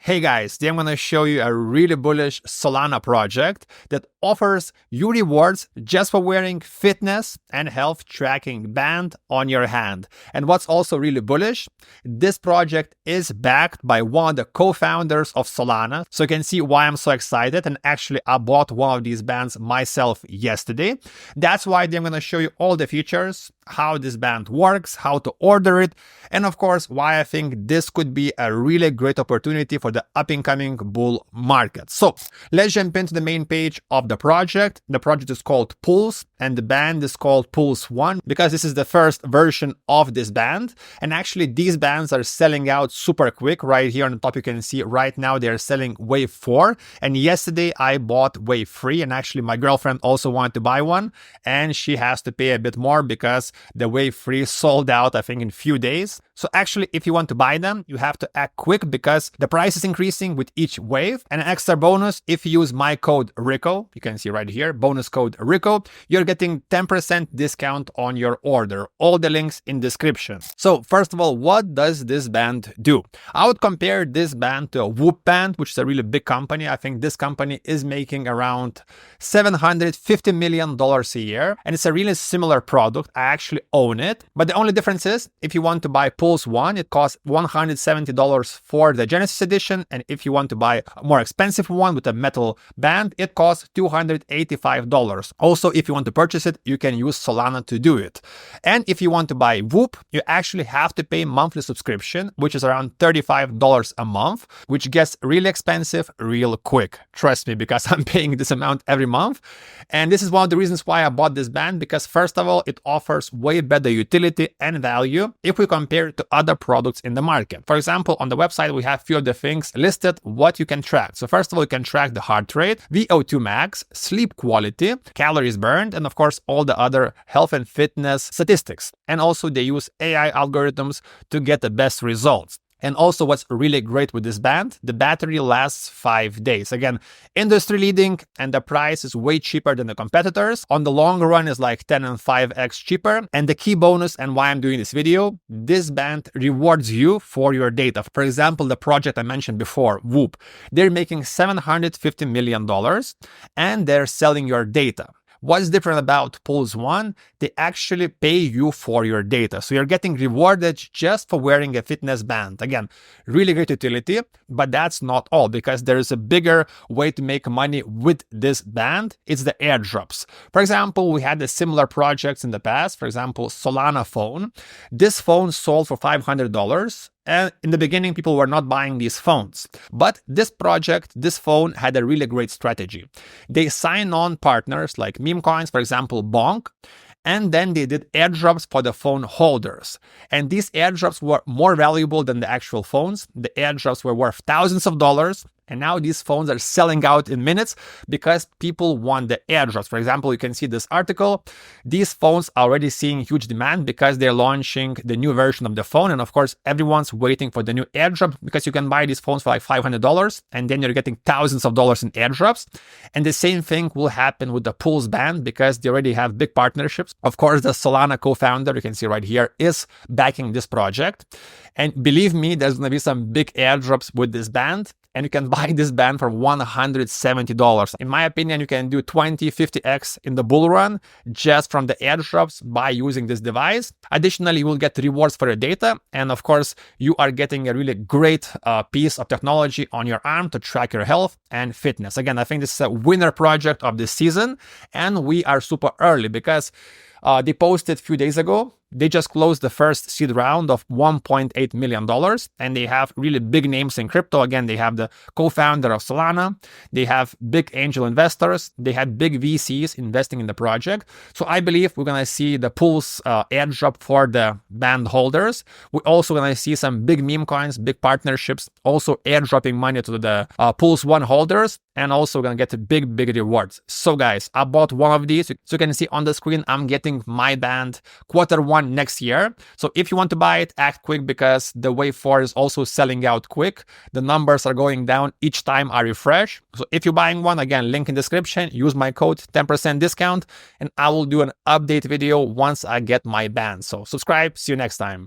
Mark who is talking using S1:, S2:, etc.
S1: Hey guys, today I'm going to show you a really bullish Solana project that offers you rewards just for wearing fitness and health tracking band on your hand. And what's also really bullish, this project is backed by one of the co-founders of Solana. So you can see why I'm so excited. And actually, I bought one of these bands myself yesterday. That's why I'm going to show you all the features, how this band works, how to order it, and of course, why I think this could be a really great opportunity for the up-and-coming bull market. So let's jump into the main page of the project. The project is called Pulse, and the band is called Pulse 1 because this is the first version of this band. And actually, these bands are selling out super quick. Right here on the top, you can see right now they're selling Wave 4. And yesterday, I bought Wave 3. And actually, my girlfriend also wanted to buy one. And she has to pay a bit more because the Wave 3 sold out, I think, in a few days. So actually, if you want to buy them, you have to act quick because the price is increasing with each wave. And an extra bonus, if you use my code RICO, you can see right here, bonus code RICO, you're getting 10% discount on your order. All the links in description. So first of all, what does this band do? I would compare this band to a Whoop band, which is a really big company. I think this company is making around $750 million a year. And it's a really similar product. I actually own it. But the only difference is if you want to buy Pulse 1, it costs $170 for the Genesis edition. And if you want to buy a more expensive one with a metal band, it costs $285. Also, if you want to purchase it, you can use Solana to do it. And if you want to buy Whoop, you actually have to pay monthly subscription, which is around $35 a month, which gets really expensive real quick. Trust me, because I'm paying this amount every month. And this is one of the reasons why I bought this band, because first of all, it offers way better utility and value if we compare it to other products in the market. For example, on the website, we have a few of the things listed what you can track. So first of all, you can track the heart rate, VO2 max, sleep quality, calories burned, and of course, all the other health and fitness statistics. And also they use AI algorithms to get the best results. And also what's really great with this band, the battery lasts 5 days. Again, industry leading, and the price is way cheaper than the competitors. On the long run is like 10 and 5x cheaper. And the key bonus and why I'm doing this video, this band rewards you for your data. For example, the project I mentioned before, Whoop, they're making $750 million and they're selling your data. What's different about Pulse 1? They actually pay you for your data. So you're getting rewarded just for wearing a fitness band. Again, really great utility, but that's not all because there is a bigger way to make money with this band. It's the airdrops. For example, we had the similar projects in the past. For example, Solana phone. This phone sold for $500. And in the beginning, people were not buying these phones. But this project, this phone had a really great strategy. They signed on partners like meme coins, for example, Bonk, and then they did airdrops for the phone holders. And these airdrops were more valuable than the actual phones. The airdrops were worth thousands of dollars. And now these phones are selling out in minutes because people want the airdrops. For example, you can see this article. These phones are already seeing huge demand because they're launching the new version of the phone. And of course, everyone's waiting for the new airdrop because you can buy these phones for like $500 and then you're getting thousands of dollars in airdrops. And the same thing will happen with the Pulse band because they already have big partnerships. Of course, the Solana co-founder, you can see right here, is backing this project. And believe me, there's going to be some big airdrops with this band. And you can buy this band for $170. In my opinion, you can do 20, 50x in the bull run just from the airdrops by using this device. Additionally, you will get rewards for your data. And of course, you are getting a really great piece of technology on your arm to track your health and fitness. Again, I think this is a winner project of this season. And we are super early because they posted a few days ago. They just closed the first seed round of $1.8 million, and they have really big names in crypto. Again, they have the co-founder of Solana. They have big angel investors. They had big VCs investing in the project. So I believe we're going to see the Pulse airdrop for the band holders. We're also going to see some big meme coins, big partnerships, also airdropping money to the Pulse 1 holders, and also going to get big rewards. So guys, I bought one of these. So you can see on the screen, I'm getting my band Q1 next year. So if you want to buy it, act quick because the Wave 4 is also selling out quick. The numbers are going down each time I refresh. So if you're buying one, again, link in description, use my code, 10% discount, and I will do an update video once I get my band. So subscribe, see you next time.